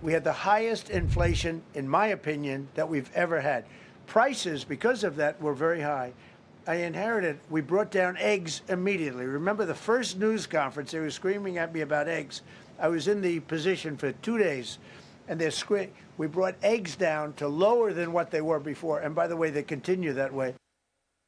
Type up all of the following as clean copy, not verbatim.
We had the highest inflation, in my opinion, that we've ever had. Prices, because of that, were very high. I inherited, we brought down eggs immediately. Remember the first news conference, they were screaming at me about eggs. I was in the position for 2 days, and we brought eggs down to lower than what they were before. And by the way, they continue that way.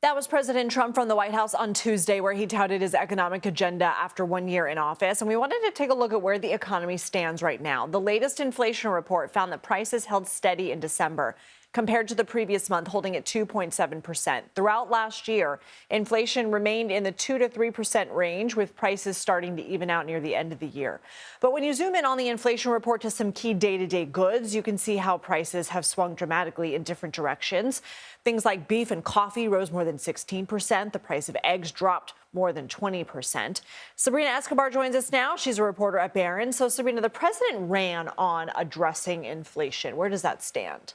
That was President Trump from the White House on Tuesday, where he touted his economic agenda after 1 year in office. And we wanted to take a look at where the economy stands right now. The latest inflation report found that prices held steady in December, compared to the previous month, holding at 2.7%. Throughout last year, inflation remained in the 2 to 3% range, with prices starting to even out near the end of the year. But when you zoom in on the inflation report to some key day-to-day goods, you can see how prices have swung dramatically in different directions. Things like beef and coffee rose more than 16%. The price of eggs dropped more than 20%. Sabrina Escobar joins us now. She's a reporter at Barron. So, Sabrina, the president ran on addressing inflation. Where does that stand?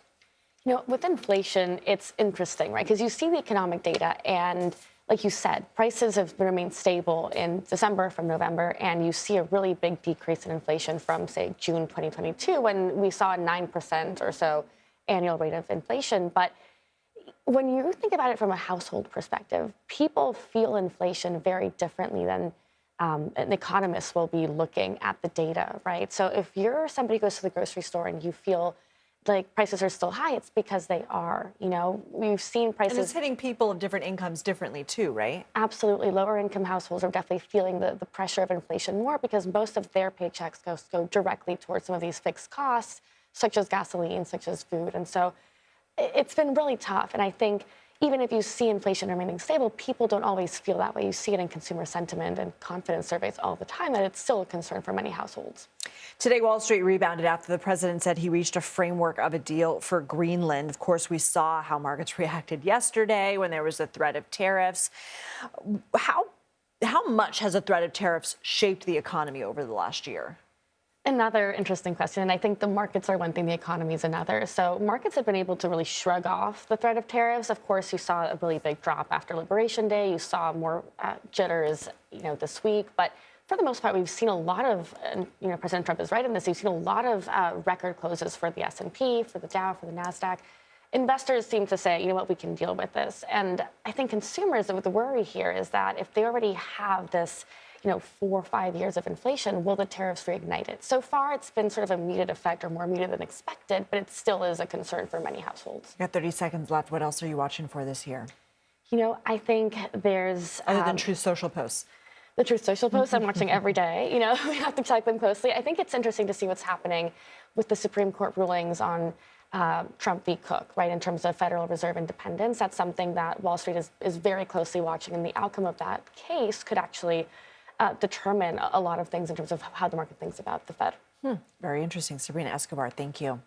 You know, with inflation, it's interesting, right? Because you see the economic data and, like you said, prices have remained stable in December from November, and you see a really big decrease in inflation from, say, June 2022, when we saw a 9% or so annual rate of inflation. But when you think about it from a household perspective, people feel inflation very differently than an economist will be looking at the data, right? So if you're somebody who goes to the grocery store and you feel like prices are still high, it's because they are. You know, we've seen prices. And it's hitting people of different incomes differently too, right? Absolutely. Lower income households are definitely feeling the pressure of inflation more, because most of their paychecks go directly towards some of these fixed costs, such as gasoline, such as food. And so it's been really tough. And I think even if you see inflation remaining stable, people don't always feel that way. You see it in consumer sentiment and confidence surveys all the time, that it's still a concern for many households. Today, Wall Street rebounded after the president said he reached a framework of a deal for Greenland. Of course, we saw how markets reacted yesterday when there was a threat of tariffs. How much has a threat of tariffs shaped the economy over the last year? Another interesting question, and I think the markets are one thing, the economy is another. So markets have been able to really shrug off the threat of tariffs. Of course, you saw a really big drop after Liberation Day. You saw more jitters, this week. But for the most part, we've seen a lot of, President Trump is right in this, you've seen a lot of record closes for the S&P, for the Dow, for the NASDAQ. Investors seem to say, you know what, we can deal with this. And I think consumers, the worry here is that if they already have this 4 or 5 years of inflation, will the tariffs reignite it? So far, it's been sort of a muted effect, or more muted than expected, but it still is a concern for many households. You got 30 seconds left. What else are you watching for this year? I think there's... Other than Truth Social posts. The Truth Social posts I'm watching every day. We have to check them closely. I think it's interesting to see what's happening with the Supreme Court rulings on Trump v. Cook, right, in terms of Federal Reserve independence. That's something that Wall Street is very closely watching, and the outcome of that case could actually determine a lot of things in terms of how the market thinks about the Fed. Very interesting. Sabrina Escobar, thank you.